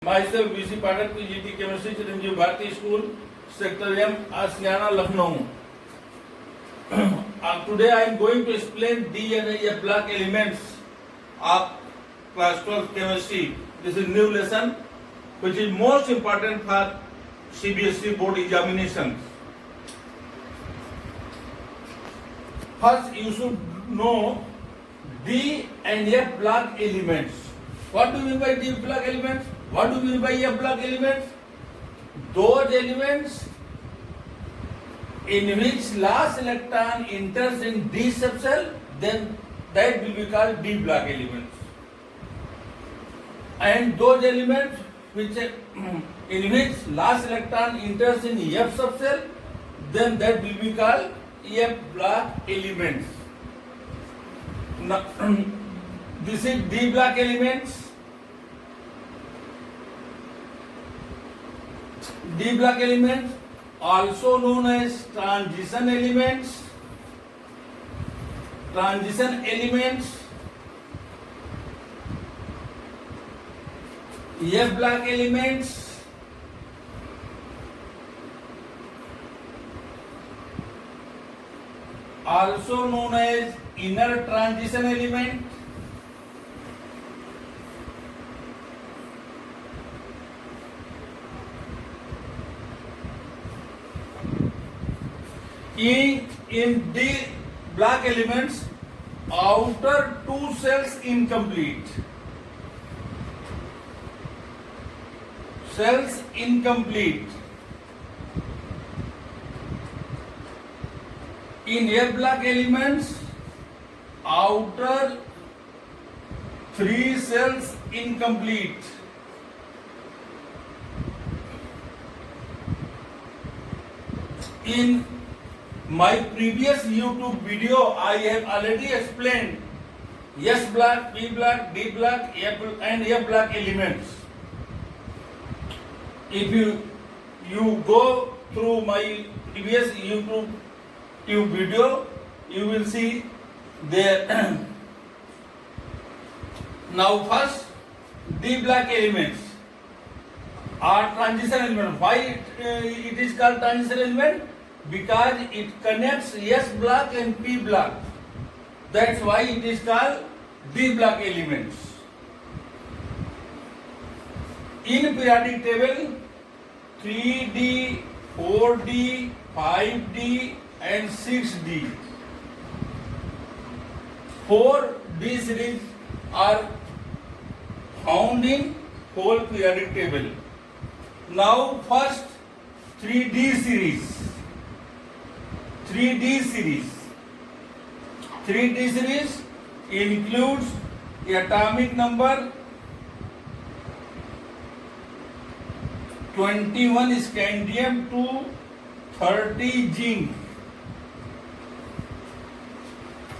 Myself, VC Pathak, PGT Chemistry, Chiranjeev Bharati School, Sector M, Asiana, Lucknow. Today I am going to explain D and F block elements of class 12 chemistry. This is new lesson which is most important for CBSE board examinations. First, you should know D and F block elements. What do you mean by D block elements? What do you mean by F block elements? Those elements in which last electron enters in D subcell, then that will be called D block elements. And those elements which in which last electron enters in F subcell, then that will be called F block elements. Now, this is D block elements. D block elements, also known as transition elements. Transition elements. F block elements. Also known as inner transition element. In D block elements, outer two cells incomplete. Cells incomplete. In F block elements, outer three cells incomplete. In my previous YouTube video, I have already explained S block, P block, D block, and F block elements. If you go through my previous YouTube video, you will see there. Now first, D block elements are transition element. Why it is called transition element? Because it connects S block and P block. That's why it is called D block elements. In periodic table, 3D, 4D, 5D and 6D. 4D series are found in whole periodic table. Now first 3D series. 3D series includes atomic number 21 scandium to 30 zinc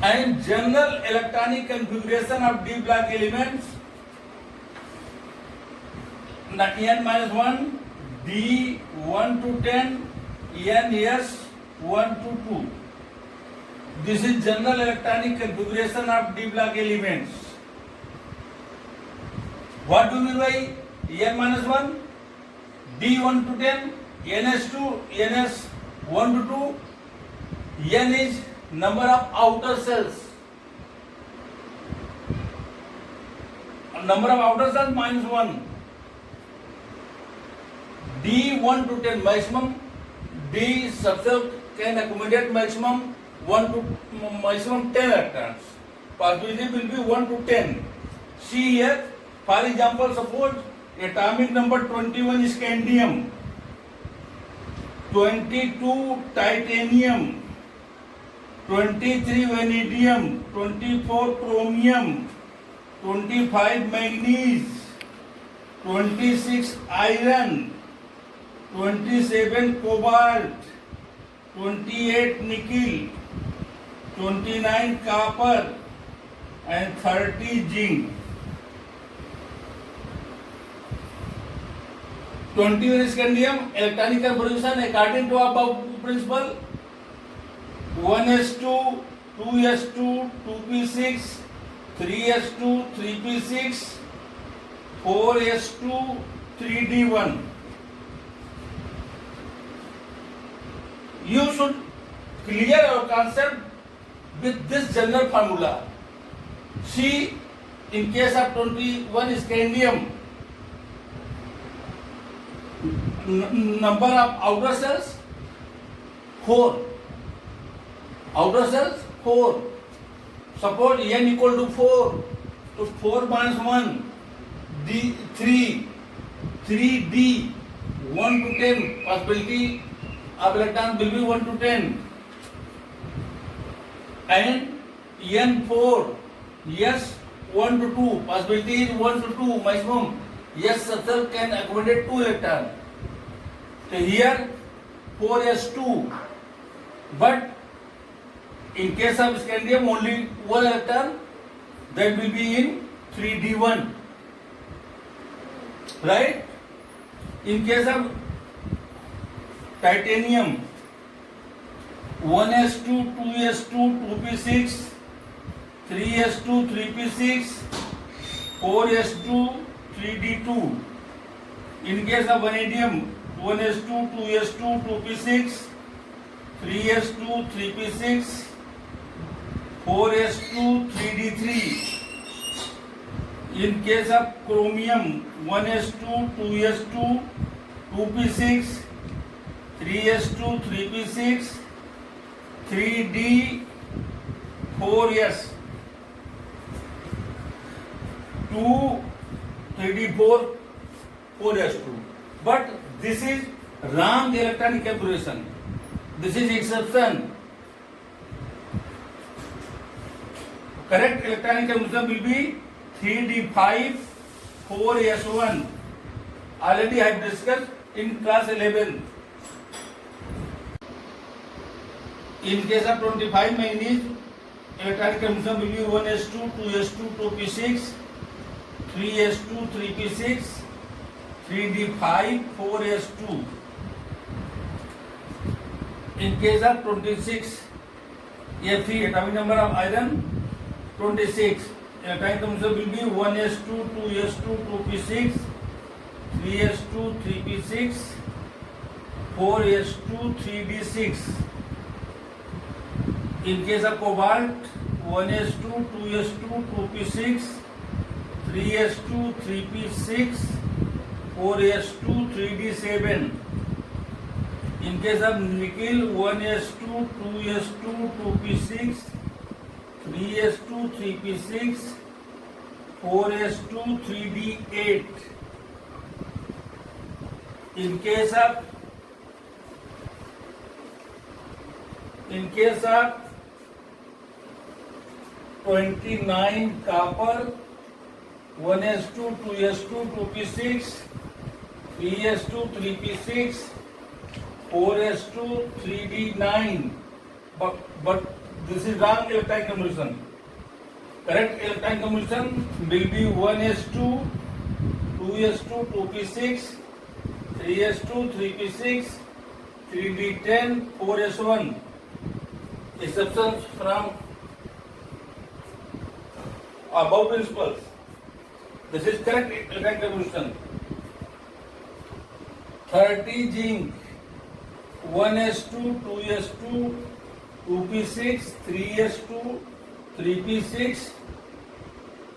and general electronic configuration of D block elements N-1, D 1 to 10, NS 1 to 2. This is general electronic configuration of D block elements. What do you mean by N-1? D 1 to 10, NS 2, NS 1 to 2. N is number of outer cells. Number of outer cells -1. D 1 to 10 maximum. D subcell can accommodate maximum 1 to maximum 10 electrons. Possibility will be 1 to 10. See here, for example, suppose atomic number 21 scandium, 22 titanium, 23 vanadium, 24 chromium, 25 manganese, 26 iron, 27 cobalt, 28 nickel, 29 copper and 30 zinc. 21 scandium electronic composition according to above principle 1s2, 2s2, 2p6, 3s2, 3p6, 4s2, 3D1. You should clear your concept with this general formula. C, in case of 21 scandium, number of outer cells 4. Outer cells 4. Suppose n equal to 4. So 4 minus 1, D 3, 3D, 1 to 10. Possibility of electrons will be 1 to 10. And n4, yes, 1 to 2. Possibility is 1 to 2 maximum. Yes, subcell can accommodate 2 electrons. So here 4s2. But in case of scandium, only 1 electron, that will be in 3D1. Right? In case of titanium, 1s2, 2s2, 2p6, 3s2, 3p6, 4s2, 3d2. In case of vanadium, 1s2, 2s2, 2p6, 3s2, 3p6, 4s2, 3d3. In case of chromium, 1s2, 2s2, 2p6, 3s2, 3p6, 3d, 4s, 2, 3d4, 4s2. But this is wrong electronic configuration. This is exception. Correct electronic configuration will be 3d5, 4s1. Already I have discussed in class 11. In case of 25 manganese, electronic configuration will be 1s2, 2s2, 2p6, 3s2, 3p6, 3d5, 4s2. In case of 26, Fe, atomic number of iron, 26. Electronic configuration will be 1s2, 2s2, 2p6, 3s2, 3p6, 4s2, 3d6. In case of cobalt, 1s2, 2s2, 2p6, 3s2, 3p6, 4s2, 3d7. In case of nickel, 1s2, 2s2, 2p6, 3s2, 3p6, 4s2, 3d8. In case of 29 copper, 1s2, 2s2, 2p6, 3s2, 3p6, 4s2, 3d9. But this is wrong electronic configuration. Correct electronic configuration will be 1s2, 2s2, 2p6, 3s2, 3p6, 3d10, 4s1. Exceptions from above principles. This is correct electronic configuration. 30 zinc, 1s2, 2s2, 2p6, 3s2, 3p6,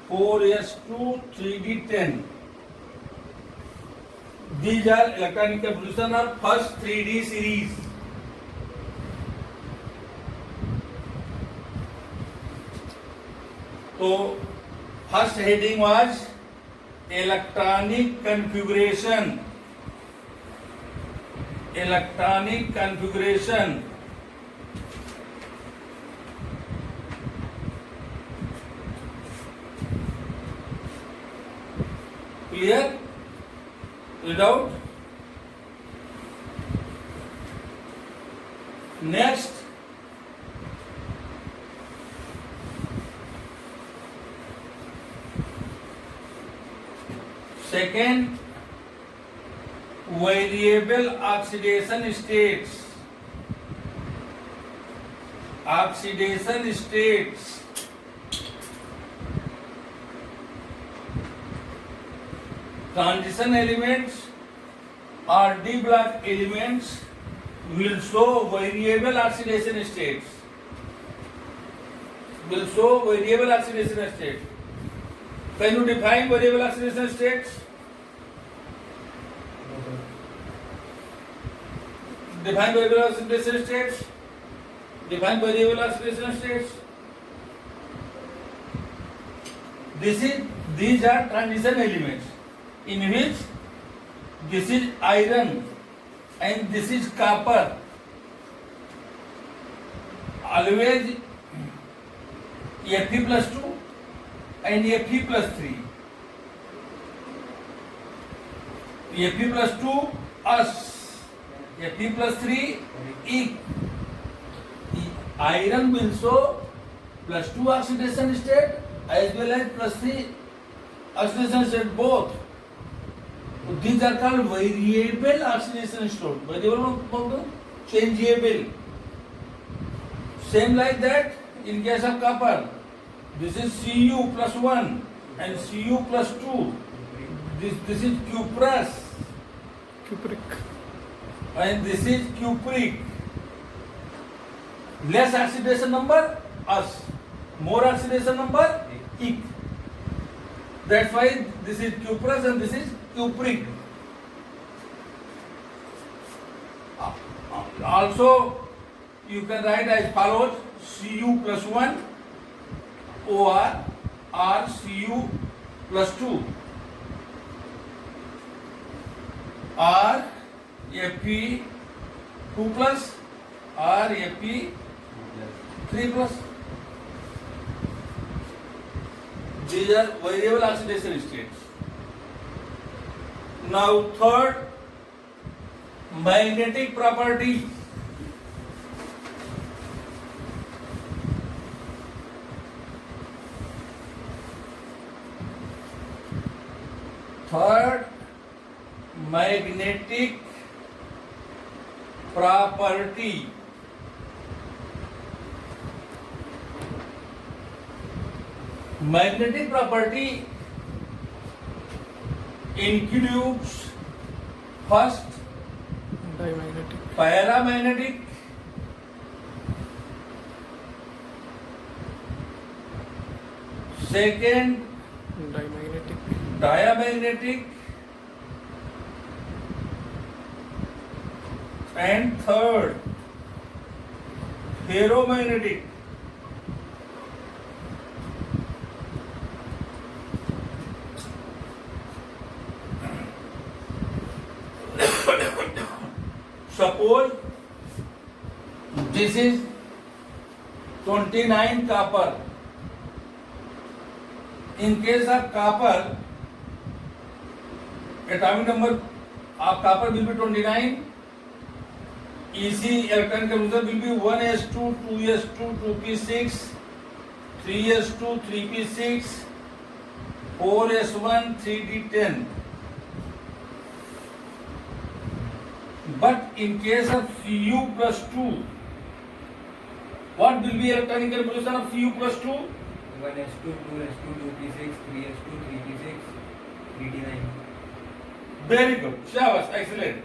4s2, 3d10. These are electronic configuration of first 3D series. So first heading was electronic configuration. Electronic configuration. Clear? Without? Next, second, variable oxidation states. Oxidation states. transition elements or d block elements will show variable oxidation states. Will show variable oxidation state. Can you define variable oxidation states? Define variable oxidation states. Define variable oxidation states. These are transition elements in which this is iron and this is copper. Always Fe plus 2 and Fe plus 3. Fe plus 2 us, Fe plus 3 E. Iron will show plus 2 oxidation state as well as plus 3 oxidation state both. So these are called variable oxidation state. Variable changeable. Same like that in case of copper. This is Cu plus 1 and Cu plus 2. This is cuprous. Cupric. And this is cupric. Less oxidation number us. More oxidation number E. That's why this is cuprous and this is cupric. Also, you can write as follows: Cu plus 1 or Cu plus 2 or Fe 2 plus or Fe 3 plus. These are variable oxidation states. Now third, magnetic property. Third, magnetic property. Magnetic property includes first Diamagnetic. paramagnetic, second Diamagnetic. diamagnetic, and third ferromagnetic. Suppose this is 29 copper. In case of copper, atomic number of copper will be 29. EC electron configuration will be 1s2, 2s2, 2p6, 3s2, 3p6, 4s1, 3d10. But in case of Cu plus 2, what will be electronic configuration of Cu plus 2? 1s2, 2s2, 2p6, 3s2, 3p6, 3d9. Very good. Shabash, excellent.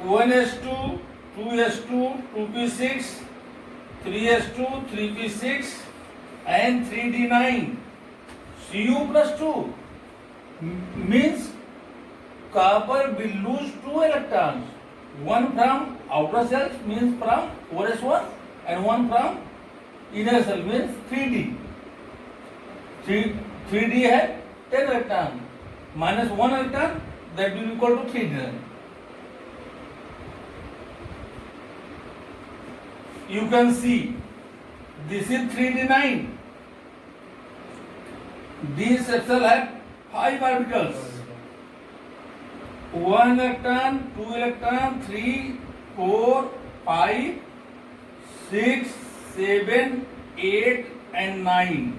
1s2, 2s2, 2p6, 3s2, 3p6 and 3d9. Cu plus 2 means copper will lose 2 electrons. One from outer shell means from 4s1 and one from inner shell means 3d. 3d है 10 electron minus 1 electron, that will be equal to 3d. You can see this is 3d9. These shell have 5 orbitals. 1 electron, 2 electron, 3, 4, 5, 6, 7, 8 and 9.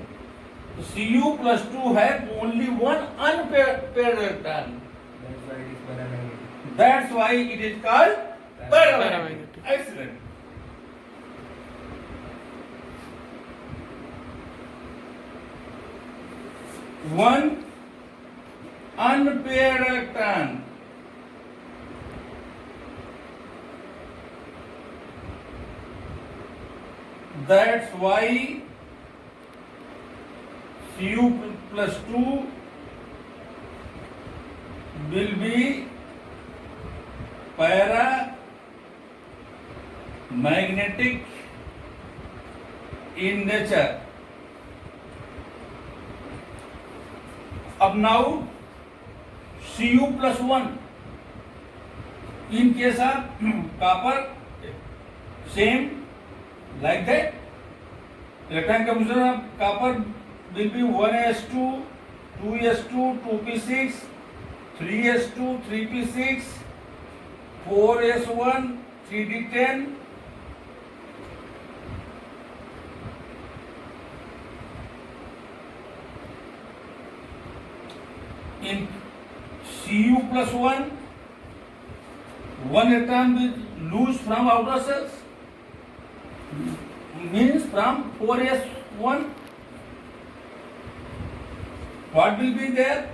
Cu plus 2 have only one unpaired electron. That's why it is paramagnetic. That's why it is called paramagnetic. Paramagnetic. Excellent. One unpaired electron. That's why Cu plus 2 will be paramagnetic in nature. Up now, Cu plus 1 in case of copper, same like that. Electron composition of copper will be 1s2, 2s2, 2p6, 3s2, 3p6, 4s1, 3d10. In Cu plus 1 electron will lose from outer cells, means from 4s1. What will be there?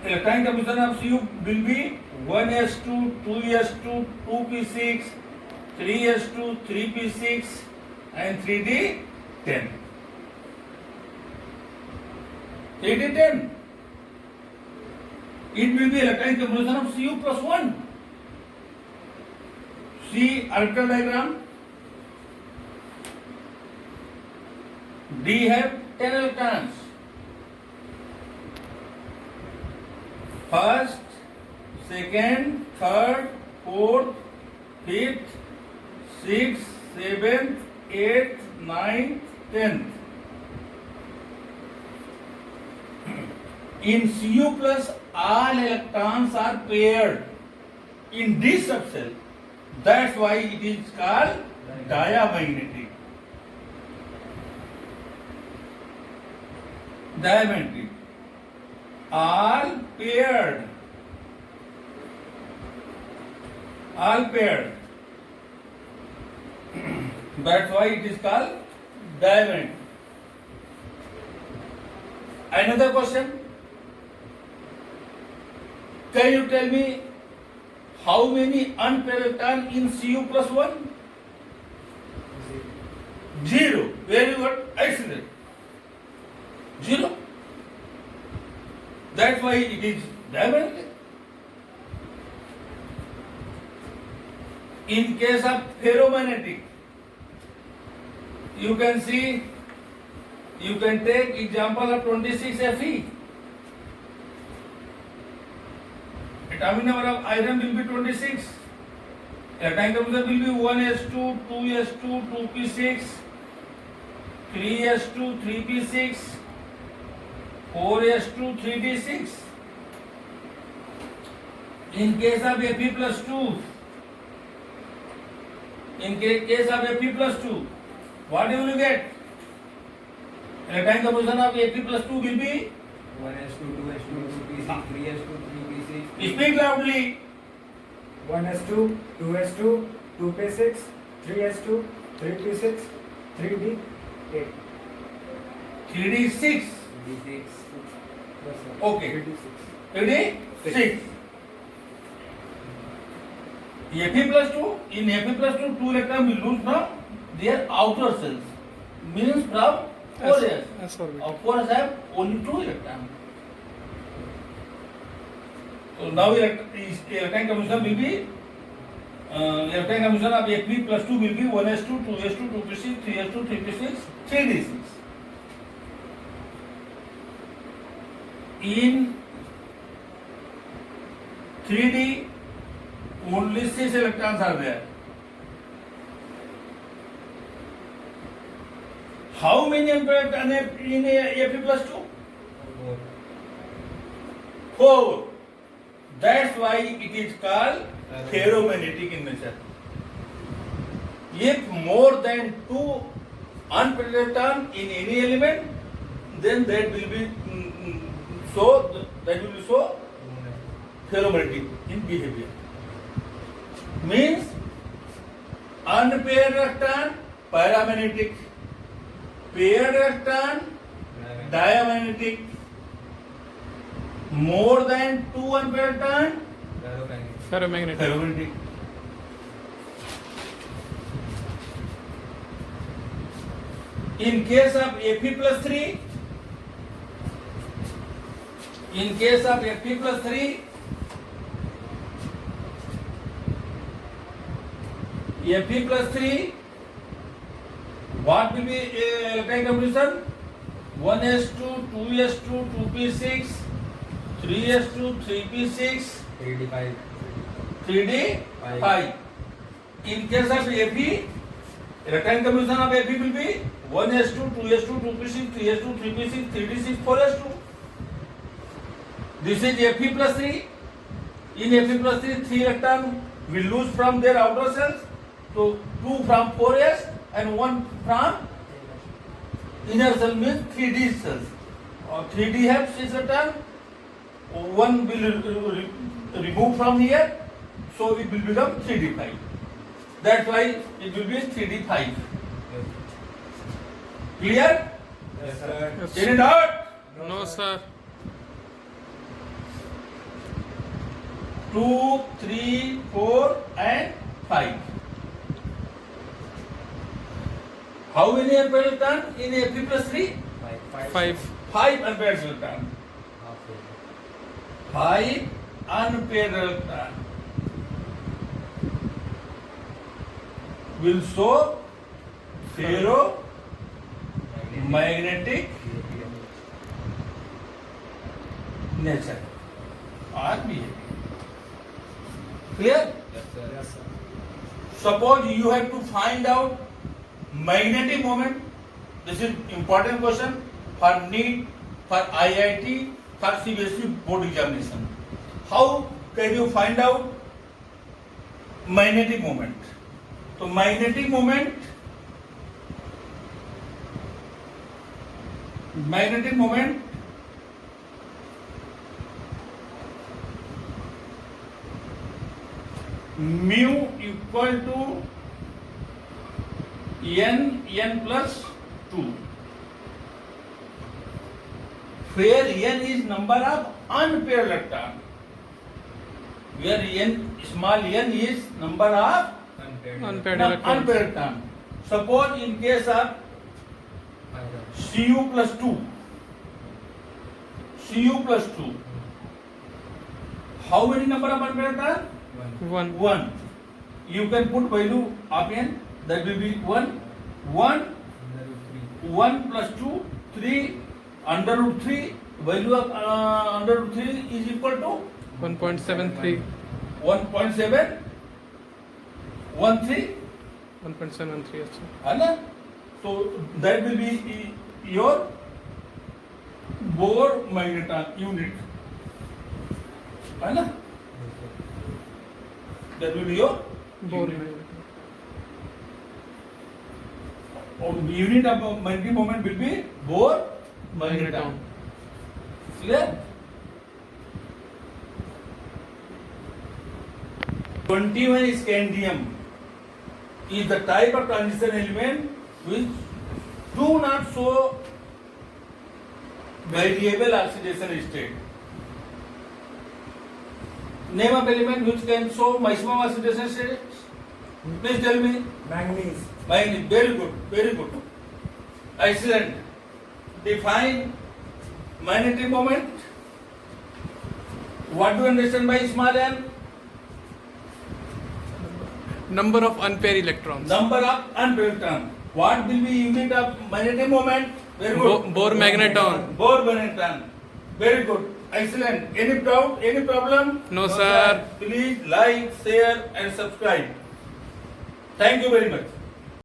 Electron composition of Cu will be 1s2, 2s2, 2p6, 3s2, 3p6 and 3d10. 3d10. It will be electron composition of Cu plus 1. See orbital diagram. D have 10 electrons. First, second, third, fourth, fifth, sixth, seventh, eighth, ninth, 10th. In Cu plus, all electrons are paired in this subcell. That's why it is called diamagnetic. Diamagnetic. All paired. All paired. That's why it is called diamagnetic. Another question. Can you tell me how many unpaired electrons in Cu plus 1? 0. Very good. Excellent. 0. That's why it is diamagnetic. In case of ferromagnetic, you can see, you can take example of 26 Fe. Atomic number of iron will be 26. Electron composition will be 1s2, 2s2, 2p6, 3s2, 3p6, 4s2, 3d6. In case of Fe plus 2, what you will get? Electron composition of Fe plus 2 will be 1s2, 2s2, 2p6, 3s2, 3p6. Speak loudly. 1s2, 2s2, 2p6, 3s2, 3p6, 3d8. 3d6. d6. Okay. 3d6. Fe plus 2. In Fe plus 2, 2 electrons will lose from their outer cells. Means from 4s. S orbit. Of course, have only 2 electrons. So now electron composition will be electron composition of Fe plus 2 will be 1s2, 2s2, 2p6, 3s2, 3p6, 3d6. In 3d, only 6 electrons are there. How many unpaired electrons in Fe plus 2? 4. That's why it is called ferromagnetic in nature. If more than 2 unpaired electrons in any element, then that will be so ferromagnetic in behavior. Means unpaired electron paramagnetic, paired electron diamagnetic. more than 2 unpaired turn, Ferromagnetic. Ferromagnetic. ferromagnetic. In case of Fe plus 3, in case of Fe plus 3, Fe plus 3, what will be electronic composition? 1s2, 2s2, 2p6, 3s2, 3p6, 3D5. 3d5. In case of Fe, electronic composition of Fe will be 1s2, 2s2, 2p6, 3s2, 3p6, 3d6, 4s2. This is Fe plus 3. In Fe plus 3, 3 electron will lose from their outer cells. So 2 from 4s and 1 from inner cell means 3d cells. Or 3d have 6 electron. 1 will remove from here. So it will become 3d5. That's why it will be 3d5. Clear? Yes, sir. Yes. Any doubt? No, sir. 2, 3, 4 and 5. How many unpaired electron in Fe plus 3? 5. 5 unpaired electron. 5 unpaired electron will show ferromagnetic nature or behavior. Clear? Yes, sir. Yes, sir. Suppose you have to find out magnetic moment. This is important question for NEET, for IIT, for CBSE board examination. How can you find out magnetic moment? So magnetic moment mu equal to n plus 2, where n is number of unpaired electron, where small n is number of Unpaired electrons. unpaired electron. Suppose in case of Cu plus 2, how many number of unpaired electron? 1. 1. You can put value of n, that will be 1. 1 plus 2, 3, under root 3, value of under root 3 is equal to 1.73. 1.713. 1.73. Yes, sir. है So that will be your Bohr magneton unit. है ना? That will be your Bohr unit. magnetic. Or unit of magnetic moment will be Bohr magneton. Clear? 21 scandium is the type of transition element which do not show variable oxidation state. Name of element which can show maximum oxidation state. Please tell me. Manganese. Manganese. Very good. Very good. Excellent. Define magnetic moment. What do you understand by small n? Number of unpaired electrons. Number of unpaired electrons. What will be unit of magnetic moment? Very good. Bohr magneton. Bohr magneton. Very good. Excellent. Any doubt? Any problem? No, sir. Please like, share, and subscribe. Thank you very much.